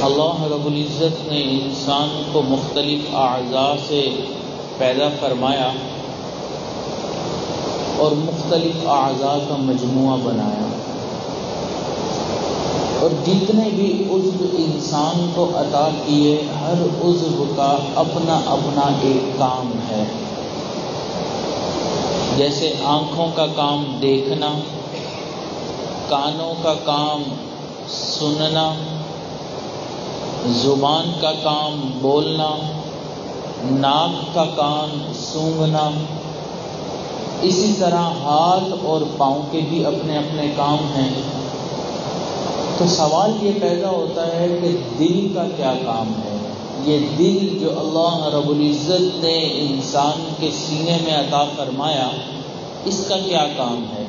اللہ رب العزت نے انسان کو مختلف اعضاء سے پیدا فرمایا اور مختلف اعضاء کا مجموعہ بنایا، اور جتنے بھی عضو انسان کو عطا کیے ہر عضو کا اپنا اپنا ایک کام ہے۔ جیسے آنکھوں کا کام دیکھنا، کانوں کا کام سننا، زبان کا کام بولنا، ناک کا کام سونگھنا، اسی طرح ہاتھ اور پاؤں کے بھی اپنے اپنے کام ہیں۔ تو سوال یہ پیدا ہوتا ہے کہ دل کا کیا کام ہے؟ یہ دل جو اللہ رب العزت نے انسان کے سینے میں عطا فرمایا، اس کا کیا کام ہے؟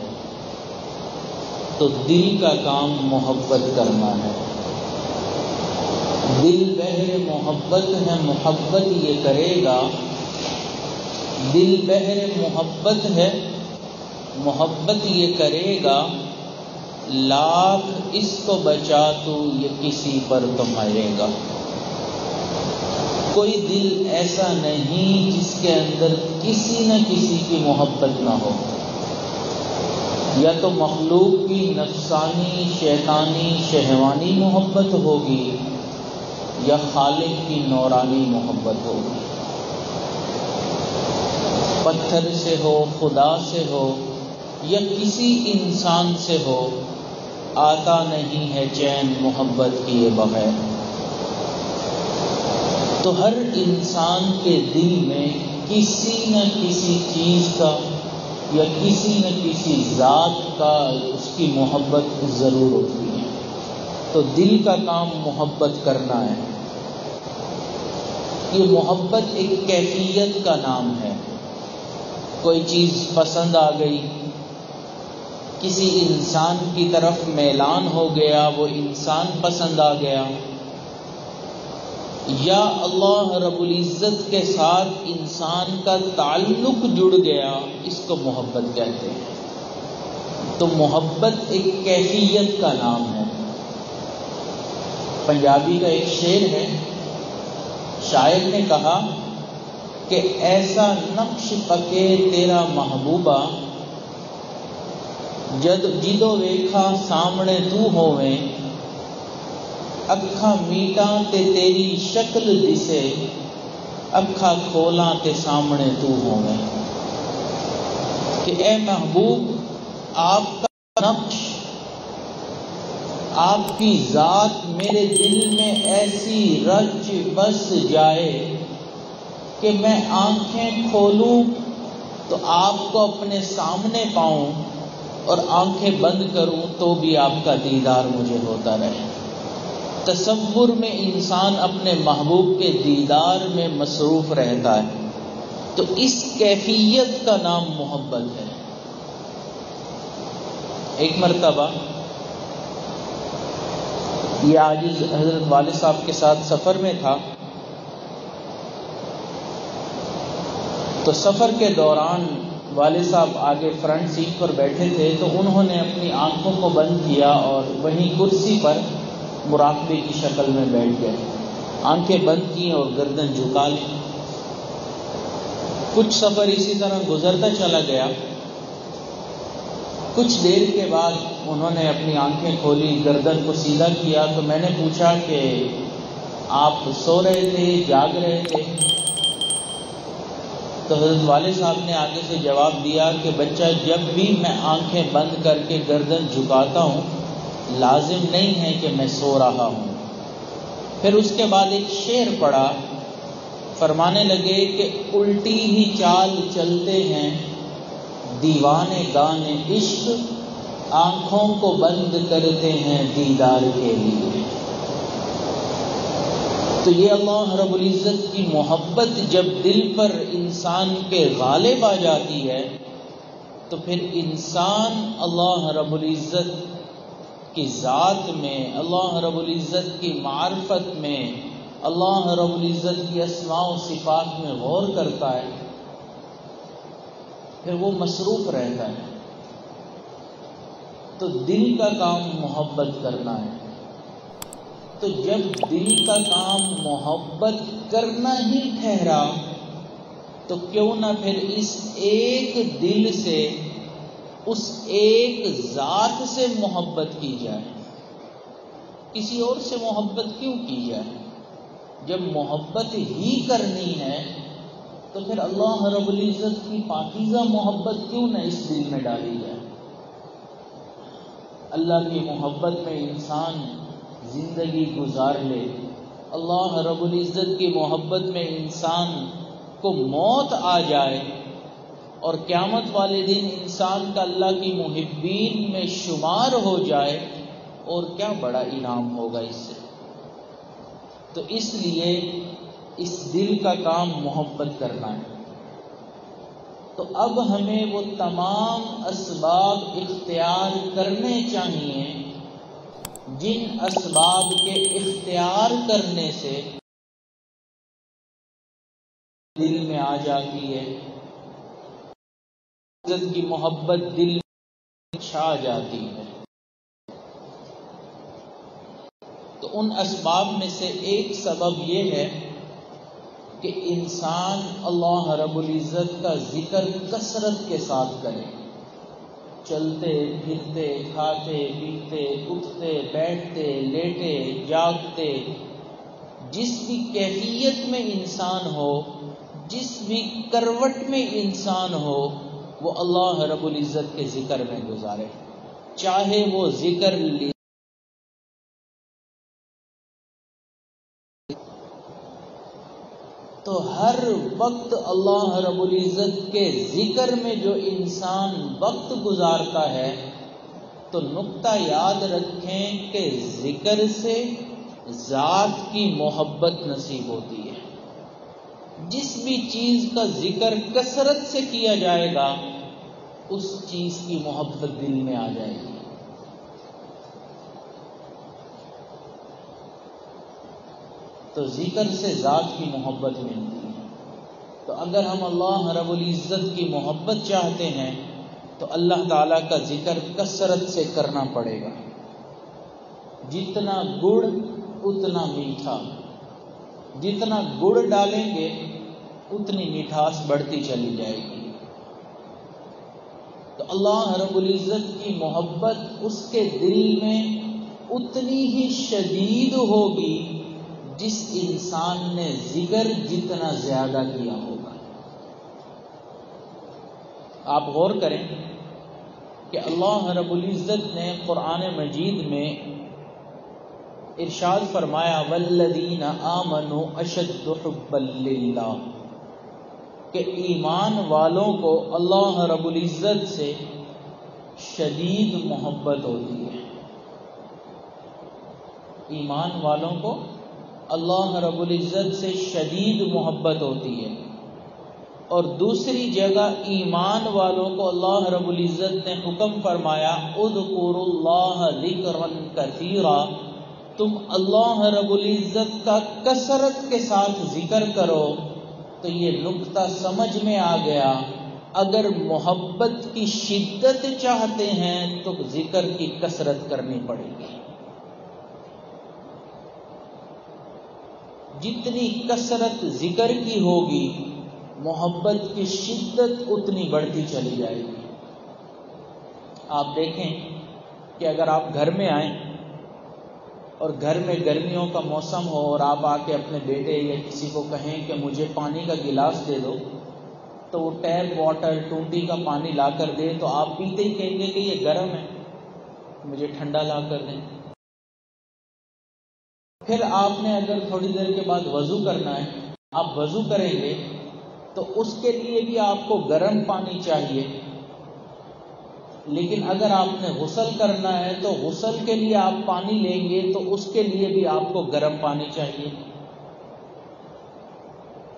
تو دل کا کام محبت کرنا ہے۔ دل بحر محبت ہے، محبت یہ کرے گا۔ دل بحر محبت ہے، محبت یہ کرے گا۔ لاکھ اس کو بچا تو یہ کسی پر تو مرے گا۔ کوئی دل ایسا نہیں جس کے اندر کسی نہ کسی کی محبت نہ ہو، یا تو مخلوق کی نفسانی شیطانی شہوانی محبت ہوگی، یا خالق کی نورانی محبت ہوگی۔ پتھر سے ہو، خدا سے ہو، یا کسی انسان سے ہو، آتا نہیں ہے چین محبت کیے بغیر۔ تو ہر انسان کے دل میں کسی نہ کسی چیز کا یا کسی نہ کسی ذات کا اس کی محبت ضرور ہوتی ہے۔ تو دل کا کام محبت کرنا ہے۔ یہ محبت ایک کیفیت کا نام ہے۔ کوئی چیز پسند آ گئی، کسی انسان کی طرف میلان ہو گیا، وہ انسان پسند آ گیا، یا اللہ رب العزت کے ساتھ انسان کا تعلق جڑ گیا، اس کو محبت کہتے ہیں۔ تو محبت ایک کیفیت کا نام ہے۔ پنجابی کا ایک شعر ہے، شاعر نے کہا کہ ایسا نقش پکے تیرا محبوبہ، جدو ویکھا سامنے تو ہوویں، اکھاں میٹاں تے تیری شکل دسے، اکھاں کھولاں تے سامنے تو ہوویں۔ کہ اے محبوب، آپ کا نقش، آپ کی ذات میرے دل میں ایسی رچ بس جائے کہ میں آنکھیں کھولوں تو آپ کو اپنے سامنے پاؤں، اور آنکھیں بند کروں تو بھی آپ کا دیدار مجھے ہوتا رہے۔ تصور میں انسان اپنے محبوب کے دیدار میں مصروف رہتا ہے۔ تو اس کیفیت کا نام محبت ہے۔ ایک مرتبہ یہ عاجز حضرت والد صاحب کے ساتھ سفر میں تھا، تو سفر کے دوران والد صاحب آگے فرنٹ سیٹ پر بیٹھے تھے، تو انہوں نے اپنی آنکھوں کو بند کیا اور وہیں کرسی پر مراقبے کی شکل میں بیٹھ گئے، آنکھیں بند کی اور گردن جھکا لی۔ کچھ سفر اسی طرح گزرتا چلا گیا۔ کچھ دیر کے بعد انہوں نے اپنی آنکھیں کھولی، گردن کو سیدھا کیا، تو میں نے پوچھا کہ آپ سو رہے تھے، جاگ رہے تھے؟ تو حضرت والد صاحب نے آگے سے جواب دیا کہ بچہ، جب بھی میں آنکھیں بند کر کے گردن جھکاتا ہوں، لازم نہیں ہے کہ میں سو رہا ہوں۔ پھر اس کے بعد ایک شعر پڑھا، فرمانے لگے کہ الٹی ہی چال چلتے ہیں دیوانے گانے عشق، آنکھوں کو بند کرتے ہیں دیدار کے لیے۔ تو یہ اللہ رب العزت کی محبت جب دل پر انسان کے غالب آ جاتی ہے، تو پھر انسان اللہ رب العزت کی ذات میں، اللہ رب العزت کی معرفت میں، اللہ رب العزت کی اسماء و صفات میں غور کرتا ہے، پھر وہ مصروف رہتا ہے۔ تو دل کا کام محبت کرنا ہے۔ تو جب دل کا کام محبت کرنا ہی ٹھہرا تو کیوں نہ پھر اس ایک دل سے اس ایک ذات سے محبت کی جائے، کسی اور سے محبت کیوں کی جائے؟ جب محبت ہی کرنی ہے تو پھر اللہ رب العزت کی پاکیزہ محبت کیوں نہ اس دل میں ڈالی جائے؟ اللہ کی محبت میں انسان زندگی گزار لے، اللہ رب العزت کی محبت میں انسان کو موت آ جائے اور قیامت والے دن انسان کا اللہ کی محبین میں شمار ہو جائے، اور کیا بڑا انعام ہوگا اس سے؟ تو اس لیے اس دل کا کام محبت کرنا ہے۔ تو اب ہمیں وہ تمام اسباب اختیار کرنے چاہیے جن اسباب کے اختیار کرنے سے دل میں آ جاتی ہے، عزت کی محبت دل میں چھا جاتی ہے۔ تو ان اسباب میں سے ایک سبب یہ ہے کہ انسان اللہ رب العزت کا ذکر کثرت کے ساتھ کرے، چلتے پھرتے کھاتے پیتے اٹھتے بیٹھتے لیٹے جاگتے، جس بھی کیفیت میں انسان ہو، جس بھی کروٹ میں انسان ہو، وہ اللہ رب العزت کے ذکر میں گزارے، چاہے وہ ذکر تو ہر وقت اللہ رب العزت کے ذکر میں جو انسان وقت گزارتا ہے، تو نقطہ یاد رکھیں کہ ذکر سے ذات کی محبت نصیب ہوتی ہے۔ جس بھی چیز کا ذکر کثرت سے کیا جائے گا اس چیز کی محبت دل میں آ جائے گی۔ تو ذکر سے ذات کی محبت ملتی ہے۔ تو اگر ہم اللہ رب العزت کی محبت چاہتے ہیں تو اللہ تعالیٰ کا ذکر کثرت سے کرنا پڑے گا۔ جتنا گڑ اتنا میٹھا، جتنا گڑ ڈالیں گے اتنی مٹھاس بڑھتی چلی جائے گی۔ تو اللہ رب العزت کی محبت اس کے دل میں اتنی ہی شدید ہوگی جس انسان نے ذکر جتنا زیادہ کیا ہوگا۔ آپ غور کریں کہ اللہ رب العزت نے قرآن مجید میں ارشاد فرمایا والذین آمنوا اشد حبا للہ، کہ ایمان والوں کو اللہ رب العزت سے شدید محبت ہوتی ہے۔ ایمان والوں کو اللہ رب العزت سے شدید محبت ہوتی ہے۔ اور دوسری جگہ ایمان والوں کو اللہ رب العزت نے حکم فرمایا اذکروا اللہ ذکرا کثیرا، تم اللہ رب العزت کا کثرت کے ساتھ ذکر کرو۔ تو یہ نقطہ سمجھ میں آ گیا، اگر محبت کی شدت چاہتے ہیں تو ذکر کی کثرت کرنی پڑے گی۔ جتنی کثرت ذکر کی ہوگی محبت کی شدت اتنی بڑھتی چلی جائے گی۔ آپ دیکھیں کہ اگر آپ گھر میں آئیں اور گھر میں گرمیوں کا موسم ہو اور آپ آ کے اپنے بیٹے یا کسی کو کہیں کہ مجھے پانی کا گلاس دے دو، تو وہ ٹیپ واٹر ٹونٹی کا پانی لا کر دے تو آپ پیتے ہی کہیں گے کہ یہ گرم ہے، مجھے ٹھنڈا لا کر دیں۔ پھر آپ نے اگر تھوڑی دیر کے بعد وضو کرنا ہے، آپ وضو کریں گے تو اس کے لیے بھی آپ کو گرم پانی چاہیے، لیکن اگر آپ نے غسل کرنا ہے تو غسل کے لیے آپ پانی لیں گے تو اس کے لیے بھی آپ کو گرم پانی چاہیے۔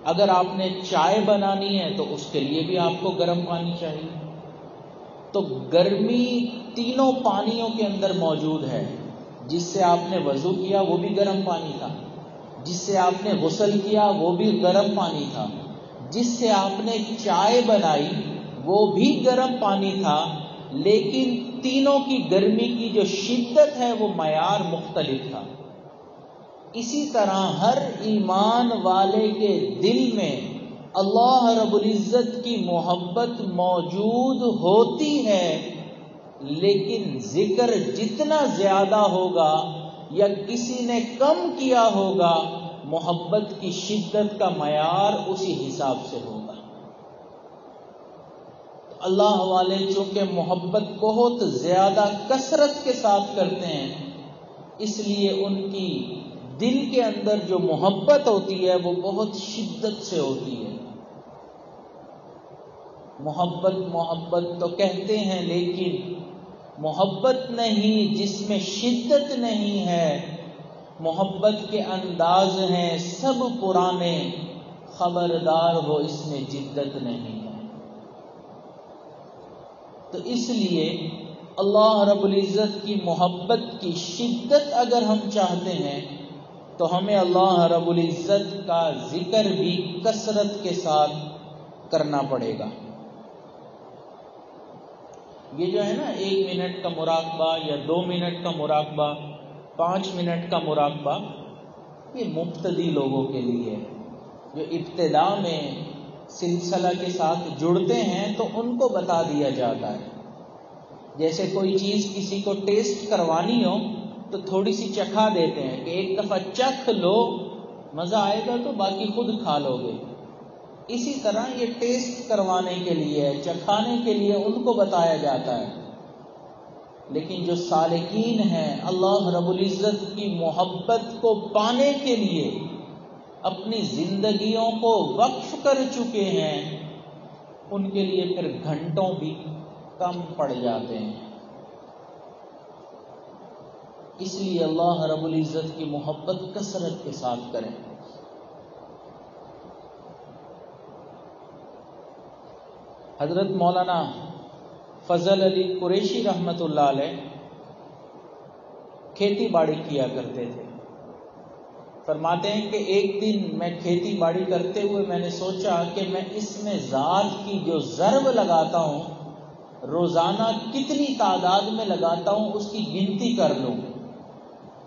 اگر آپ نے چائے بنانی ہے تو اس کے لیے بھی آپ کو گرم پانی چاہیے۔ تو گرمی تینوں پانیوں کے اندر موجود ہے۔ جس سے آپ نے وضو کیا وہ بھی گرم پانی تھا، جس سے آپ نے غسل کیا وہ بھی گرم پانی تھا، جس سے آپ نے چائے بنائی وہ بھی گرم پانی تھا، لیکن تینوں کی گرمی کی جو شدت ہے وہ معیار مختلف تھا۔ اسی طرح ہر ایمان والے کے دل میں اللہ رب العزت کی محبت موجود ہوتی ہے، لیکن ذکر جتنا زیادہ ہوگا یا کسی نے کم کیا ہوگا، محبت کی شدت کا معیار اسی حساب سے ہوگا۔ اللہ والے چونکہ محبت بہت زیادہ کثرت کے ساتھ کرتے ہیں، اس لیے ان کی دل کے اندر جو محبت ہوتی ہے وہ بہت شدت سے ہوتی ہے۔ محبت محبت تو کہتے ہیں، لیکن محبت نہیں جس میں شدت نہیں ہے۔ محبت کے انداز ہیں سب پرانے، خبردار ہو اس میں جدت نہیں ہے۔ تو اس لیے اللہ رب العزت کی محبت کی شدت اگر ہم چاہتے ہیں تو ہمیں اللہ رب العزت کا ذکر بھی کثرت کے ساتھ کرنا پڑے گا۔ یہ جو ہے نا 1 منٹ کا مراقبہ یا 2 منٹ کا مراقبہ، 5 منٹ کا مراقبہ، یہ مبتدی لوگوں کے لیے ہے۔ جو ابتدا میں سلسلہ کے ساتھ جڑتے ہیں تو ان کو بتا دیا جاتا ہے۔ جیسے کوئی چیز کسی کو ٹیسٹ کروانی ہو تو تھوڑی سی چکھا دیتے ہیں کہ ایک دفعہ چکھ لو، مزہ آئے گا تو باقی خود کھا لو گے۔ اسی طرح یہ ٹیسٹ کروانے کے لیے، چکھانے کے لیے ان کو بتایا جاتا ہے۔ لیکن جو سالکین ہیں، اللہ رب العزت کی محبت کو پانے کے لیے اپنی زندگیوں کو وقف کر چکے ہیں، ان کے لیے پھر گھنٹوں بھی کم پڑ جاتے ہیں۔ اس لیے اللہ رب العزت کی محبت کثرت کے ساتھ کریں۔ حضرت مولانا فضل علی قریشی رحمۃ اللہ علیہ کھیتی باڑی کیا کرتے تھے۔ فرماتے ہیں کہ ایک دن میں کھیتی باڑی کرتے ہوئے میں نے سوچا کہ میں اس میں ذات کی جو ضرب لگاتا ہوں، روزانہ کتنی تعداد میں لگاتا ہوں، اس کی گنتی کر لوں۔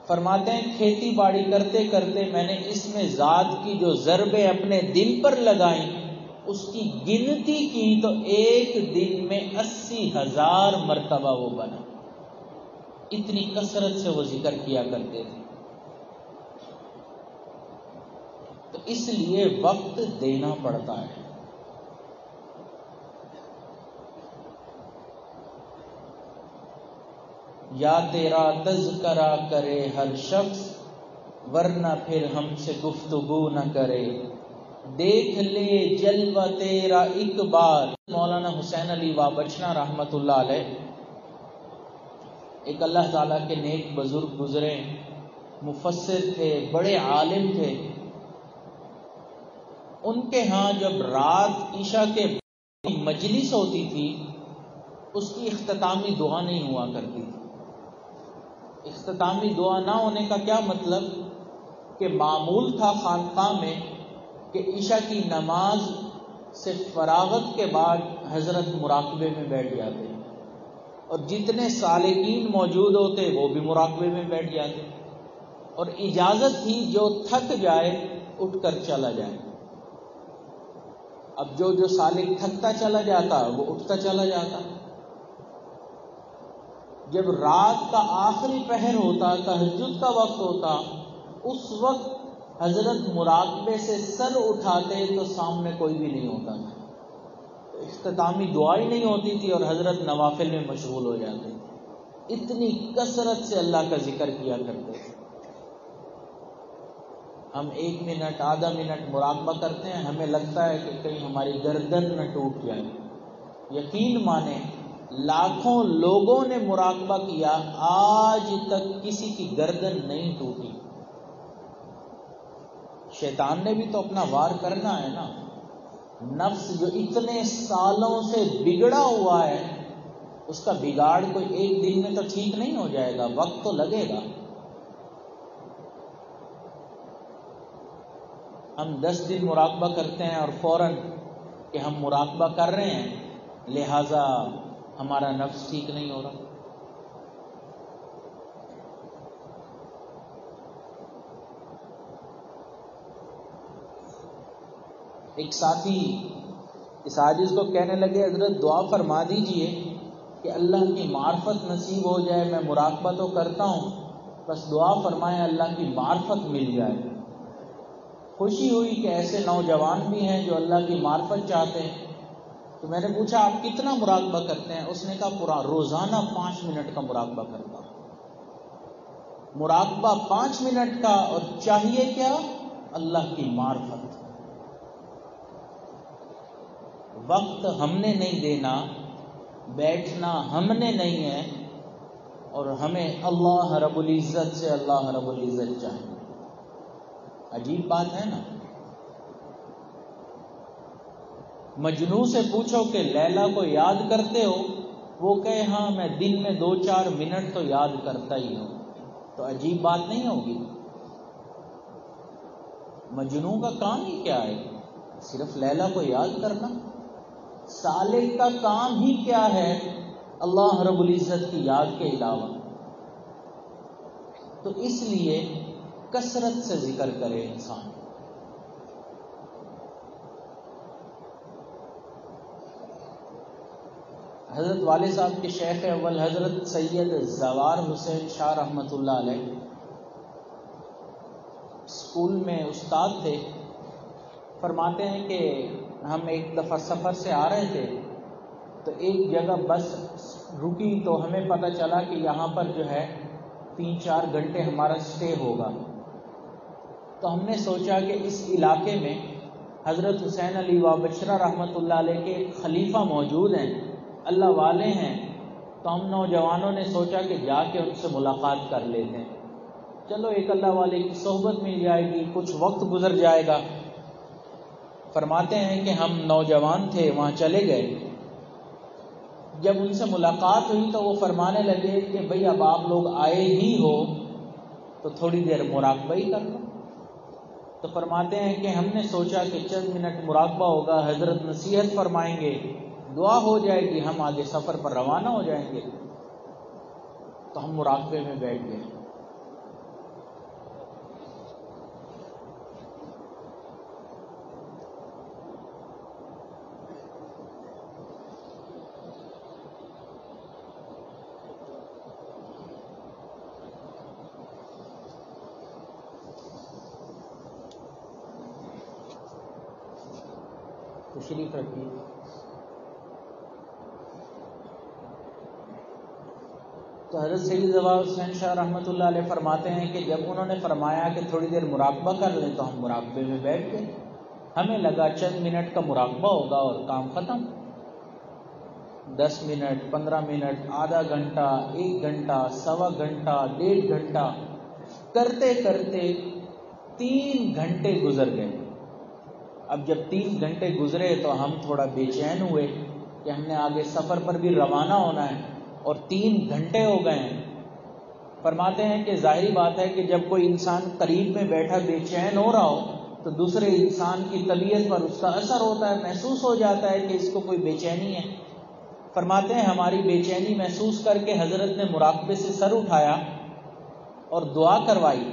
فرماتے ہیں کھیتی باڑی کرتے کرتے میں نے اس میں ذات کی جو ضربیں اپنے دل پر لگائیں، اس کی گنتی کی تو ایک دن میں 80,000 مرتبہ وہ بنا۔ اتنی کثرت سے وہ ذکر کیا کرتے تھے۔ تو اس لیے وقت دینا پڑتا ہے۔ یا تیرا تذکرہ کرے ہر شخص، ورنہ پھر ہم سے گفتگو نہ کرے، دیکھ لے جلوہ تیرا ایک بار۔ مولانا حسین علی وابچنا رحمۃ اللہ علیہ ایک اللہ تعالیٰ کے نیک بزرگ گزرے، مفسر تھے، بڑے عالم تھے۔ ان کے ہاں جب رات عشاء کے مجلس ہوتی تھی، اس کی اختتامی دعا نہیں ہوا کرتی تھی۔ اختتامی دعا نہ ہونے کا کیا مطلب کہ معمول تھا خانقاہ میں کہ عشاء کی نماز سے فراغت کے بعد حضرت مراقبے میں بیٹھ جاتے، اور جتنے سالکین موجود ہوتے وہ بھی مراقبے میں بیٹھ جاتے، اور اجازت تھی جو تھک جائے اٹھ کر چلا جائے۔ اب جو سالک تھکتا چلا جاتا وہ اٹھتا چلا جاتا۔ جب رات کا آخری پہر ہوتا، تہجد کا وقت ہوتا، اس وقت حضرت مراقبے سے سر اٹھاتے تو سامنے کوئی بھی نہیں ہوتا تھا، اختتامی دعا ہی نہیں ہوتی تھی اور حضرت نوافل میں مشغول ہو جاتے تھے۔ اتنی کثرت سے اللہ کا ذکر کیا کرتے تھے۔ ہم 1 منٹ آدھا منٹ مراقبہ کرتے ہیں، ہمیں لگتا ہے کہ کہیں ہماری گردن نہ ٹوٹ جائے۔ یقین مانیں لاکھوں لوگوں نے مراقبہ کیا، آج تک کسی کی گردن نہیں ٹوٹی۔ شیطان نے بھی تو اپنا وار کرنا ہے نا۔ نفس جو اتنے سالوں سے بگڑا ہوا ہے، اس کا بگاڑ کوئی ایک دن میں تو ٹھیک نہیں ہو جائے گا، وقت تو لگے گا۔ ہم 10 دن مراقبہ کرتے ہیں اور فوراً کہ ہم مراقبہ کر رہے ہیں لہذا ہمارا نفس ٹھیک نہیں ہو رہا۔ ایک ساتھی اس عاجز کو کہنے لگے حضرت دعا فرما دیجئے کہ اللہ کی معرفت نصیب ہو جائے، میں مراقبہ تو کرتا ہوں، بس دعا فرمائیں اللہ کی معرفت مل جائے۔ خوشی ہوئی کہ ایسے نوجوان بھی ہیں جو اللہ کی معرفت چاہتے ہیں۔ تو میں نے پوچھا آپ کتنا مراقبہ کرتے ہیں؟ اس نے کہا روزانہ 5 منٹ کا مراقبہ کرتا ہوں۔ مراقبہ 5 منٹ کا، اور چاہیے کیا؟ اللہ کی معرفت۔ وقت ہم نے نہیں دینا، بیٹھنا ہم نے نہیں ہے، اور ہمیں اللہ رب العزت سے اللہ رب العزت چاہیے۔ عجیب بات ہے نا۔ مجنوں سے پوچھو کہ لیلا کو یاد کرتے ہو، وہ کہے ہاں میں دن میں 2-4 منٹ تو یاد کرتا ہی ہوں، تو عجیب بات نہیں ہوگی؟ مجنوں کا کام ہی کیا ہے؟ صرف لیلا کو یاد کرنا۔ سالک کا کام ہی کیا ہے اللہ رب العزت کی یاد کے علاوہ؟ تو اس لیے کثرت سے ذکر کرے انسان۔ حضرت والد صاحب کے شیخ اول حضرت سید زوار حسین شاہ رحمۃ اللہ علیہ اسکول میں استاد تھے۔ فرماتے ہیں کہ ہم ایک دفعہ سفر سے آ رہے تھے، تو ایک جگہ بس رکی تو ہمیں پتہ چلا کہ یہاں پر جو ہے 3-4 گھنٹے ہمارا اسٹے ہوگا۔ تو ہم نے سوچا کہ اس علاقے میں حضرت حسین علی وابشرہ رحمۃ اللہ علیہ کے ایک خلیفہ موجود ہیں، اللہ والے ہیں، تو ہم نوجوانوں نے سوچا کہ جا کے ان سے ملاقات کر لیتے ہیں، چلو ایک اللہ والے کی صحبت مل جائے گی، کچھ وقت گزر جائے گا۔ فرماتے ہیں کہ ہم نوجوان تھے، وہاں چلے گئے۔ جب ان سے ملاقات ہوئی تو وہ فرمانے لگے کہ بھئی اب آپ لوگ آئے ہی ہو تو تھوڑی دیر مراقبہ ہی کر لو۔ تو فرماتے ہیں کہ ہم نے سوچا کہ چند منٹ مراقبہ ہوگا، حضرت نصیحت فرمائیں گے، دعا ہو جائے گی، ہم آگے سفر پر روانہ ہو جائیں گے۔ تو ہم مراقبے میں بیٹھ گئے۔ تشریف رکھیے۔ تو حضرت سید زوار حسین شاہ رحمۃ اللہ علیہ فرماتے ہیں کہ جب انہوں نے فرمایا کہ تھوڑی دیر مراقبہ کر لیں تو ہم مراقبے میں بیٹھ گئے۔ ہمیں لگا چند منٹ کا مراقبہ ہوگا اور کام ختم۔ 10 منٹ، 15 منٹ، آدھا گھنٹہ، 1 گھنٹہ، سوا گھنٹہ، 1.5 گھنٹہ، کرتے کرتے 3 گھنٹے گزر گئے۔ اب جب 3 گھنٹے گزرے تو ہم تھوڑا بے چین ہوئے کہ ہم نے آگے سفر پر بھی روانہ ہونا ہے اور 3 گھنٹے ہو گئے ہیں۔ فرماتے ہیں کہ ظاہری بات ہے کہ جب کوئی انسان قریب میں بیٹھا بے چین ہو رہا ہو تو دوسرے انسان کی طبیعت پر اس کا اثر ہوتا ہے، محسوس ہو جاتا ہے کہ اس کو کوئی بے چینی ہے۔ فرماتے ہیں ہماری بے چینی محسوس کر کے حضرت نے مراقبے سے سر اٹھایا اور دعا کروائی،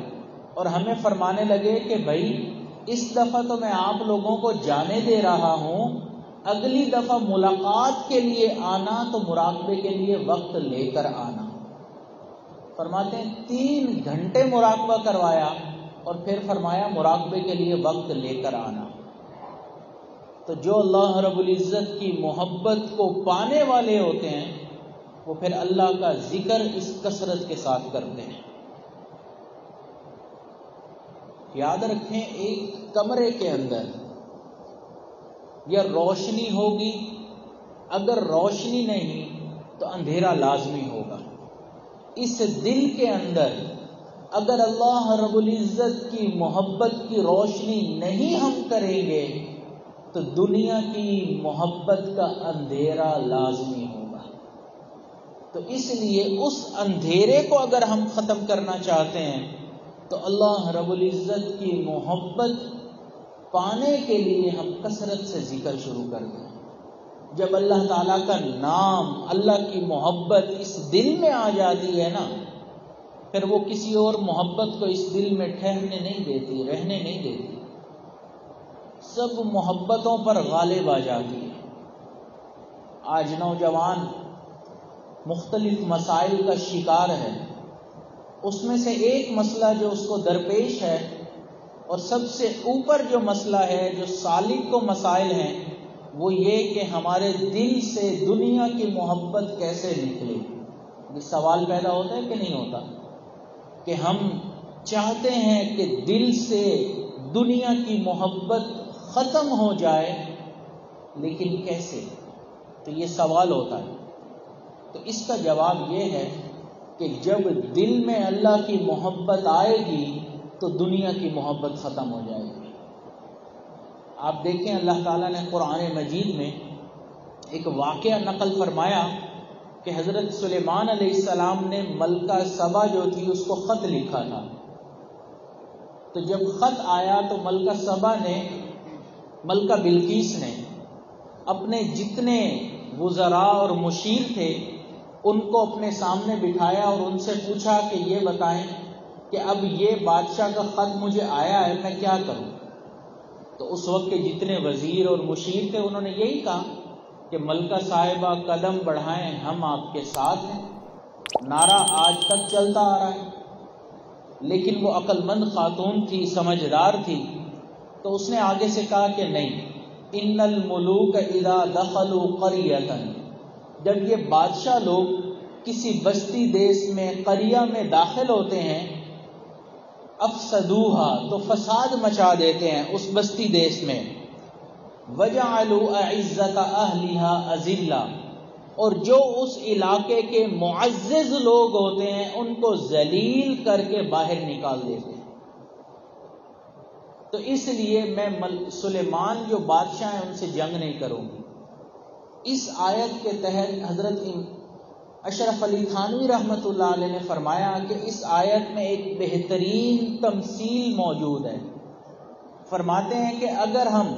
اور ہمیں فرمانے لگے کہ بھائی اس دفعہ تو میں آپ لوگوں کو جانے دے رہا ہوں، اگلی دفعہ ملاقات کے لیے آنا تو مراقبے کے لیے وقت لے کر آنا۔ فرماتے ہیں 3 گھنٹے مراقبہ کروایا اور پھر فرمایا مراقبے کے لیے وقت لے کر آنا۔ تو جو اللہ رب العزت کی محبت کو پانے والے ہوتے ہیں وہ پھر اللہ کا ذکر اس کثرت کے ساتھ کرتے ہیں۔ یاد رکھیں ایک کمرے کے اندر یا روشنی ہوگی، اگر روشنی نہیں تو اندھیرا لازمی ہوگا۔ اس دل کے اندر اگر اللہ رب العزت کی محبت کی روشنی نہیں ہم کریں گے تو دنیا کی محبت کا اندھیرا لازمی ہوگا۔ تو اس لیے اس اندھیرے کو اگر ہم ختم کرنا چاہتے ہیں تو اللہ رب العزت کی محبت پانے کے لیے ہم کثرت سے ذکر شروع کر دیں۔ جب اللہ تعالیٰ کا نام، اللہ کی محبت اس دل میں آ جاتی ہے نا، پھر وہ کسی اور محبت کو اس دل میں ٹھہرنے نہیں دیتی، رہنے نہیں دیتی۔ سب محبتوں پر غالب آ جاتی ہے۔ آج نوجوان مختلف مسائل کا شکار ہے، اس میں سے ایک مسئلہ جو اس کو درپیش ہے اور سب سے اوپر جو مسئلہ ہے جو سالک کو مسائل ہیں وہ یہ کہ ہمارے دل سے دنیا کی محبت کیسے نکلے۔ یہ سوال پیدا ہوتا ہے کہ نہیں ہوتا کہ ہم چاہتے ہیں کہ دل سے دنیا کی محبت ختم ہو جائے، لیکن کیسے؟ تو یہ سوال ہوتا ہے۔ تو اس کا جواب یہ ہے کہ جب دل میں اللہ کی محبت آئے گی تو دنیا کی محبت ختم ہو جائے گی۔ آپ دیکھیں اللہ تعالیٰ نے قرآن مجید میں ایک واقعہ نقل فرمایا کہ حضرت سلیمان علیہ السلام نے ملکہ سبا جو تھی اس کو خط لکھا تھا۔ تو جب خط آیا تو ملکہ سبا نے، ملکہ بلقیس نے اپنے جتنے وزراء اور مشیر تھے ان کو اپنے سامنے بٹھایا اور ان سے پوچھا کہ یہ بتائیں کہ اب یہ بادشاہ کا خط مجھے آیا ہے، میں کیا کروں؟ تو اس وقت کے جتنے وزیر اور مشیر تھے انہوں نے یہی کہا کہ ملکہ صاحبہ قدم بڑھائیں، ہم آپ کے ساتھ ہیں۔ نعرہ آج تک چلتا آ رہا ہے۔ لیکن وہ عقل مند خاتون تھی، سمجھدار تھی، تو اس نے آگے سے کہا کہ نہیں، ان الملوک اذا دخلوا قریۃ، جب یہ بادشاہ لوگ کسی بستی دیس میں، قریہ میں داخل ہوتے ہیں، افسدوہا، تو فساد مچا دیتے ہیں اس بستی دیس میں، وجعلوا اعزۃ اہلھا اذلہ، اور جو اس علاقے کے معزز لوگ ہوتے ہیں ان کو ذلیل کر کے باہر نکال دیتے ہیں۔ تو اس لیے میں سلیمان جو بادشاہ ہیں ان سے جنگ نہیں کروں گی۔ اس آیت کے تحت حضرت اشرف علی تھانوی رحمۃ اللہ علیہ نے فرمایا کہ اس آیت میں ایک بہترین تمثیل موجود ہے۔ فرماتے ہیں کہ اگر ہم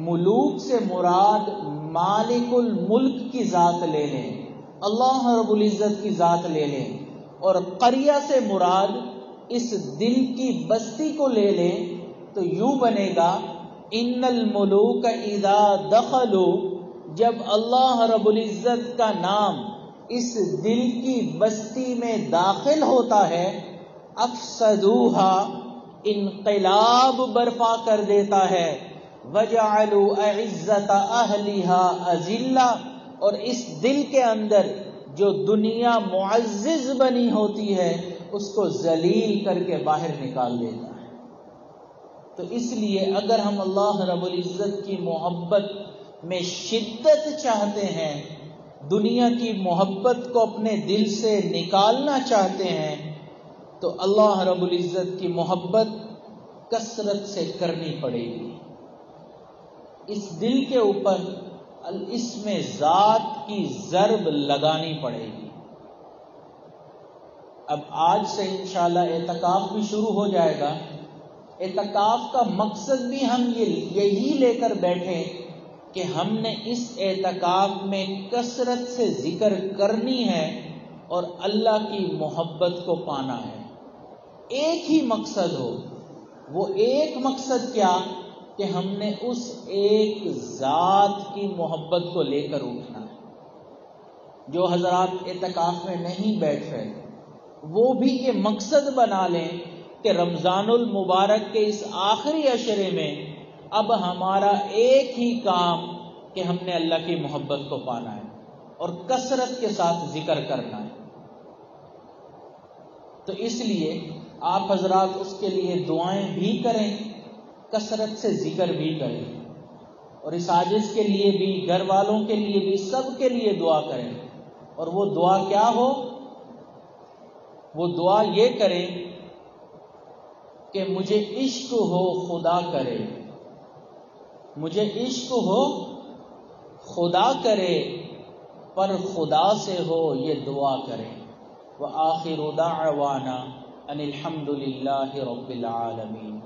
ملوک سے مراد مالک الملک کی ذات لے لیں، اللہ رب العزت کی ذات لے لیں، اور قریہ سے مراد اس دل کی بستی کو لے لیں، تو یوں بنے گا ان الملوک اذا دخلوا، جب اللہ رب العزت کا نام اس دل کی بستی میں داخل ہوتا ہے، افسدوہا، انقلاب برپا کر دیتا ہے، وجعلوا اعزۃ اہلھا اذلہ، اور اس دل کے اندر جو دنیا معزز بنی ہوتی ہے اس کو ذلیل کر کے باہر نکال دیتا ہے۔ تو اس لیے اگر ہم اللہ رب العزت کی محبت میں شدت چاہتے ہیں، دنیا کی محبت کو اپنے دل سے نکالنا چاہتے ہیں، تو اللہ رب العزت کی محبت کثرت سے کرنی پڑے گی۔ اس دل کے اوپر الاسم ذات کی ضرب لگانی پڑے گی۔ اب آج سے انشاءاللہ اعتکاف بھی شروع ہو جائے گا۔ اعتکاف کا مقصد بھی ہم یہی لے کر بیٹھے کہ ہم نے اس اعتکاف میں کثرت سے ذکر کرنی ہے اور اللہ کی محبت کو پانا ہے۔ ایک ہی مقصد ہو، وہ ایک مقصد کیا کہ ہم نے اس ایک ذات کی محبت کو لے کر اٹھنا ہے۔ جو حضرات اعتکاف میں نہیں بیٹھ رہے وہ بھی یہ مقصد بنا لیں کہ رمضان المبارک کے اس آخری عشرے میں اب ہمارا ایک ہی کام کہ ہم نے اللہ کی محبت کو پانا ہے اور کثرت کے ساتھ ذکر کرنا ہے۔ تو اس لیے آپ حضرات اس کے لیے دعائیں بھی کریں، کثرت سے ذکر بھی کریں، اور اس عاجز کے لیے بھی، گھر والوں کے لیے بھی، سب کے لیے دعا کریں۔ اور وہ دعا کیا ہو؟ وہ دعا یہ کریں کہ مجھے عشق ہو خدا کرے، مجھے عشق ہو خدا کرے، پر خدا سے ہو یہ دعا کرے۔ وآخر دعوانا ان الحمد للہ رب العالمین۔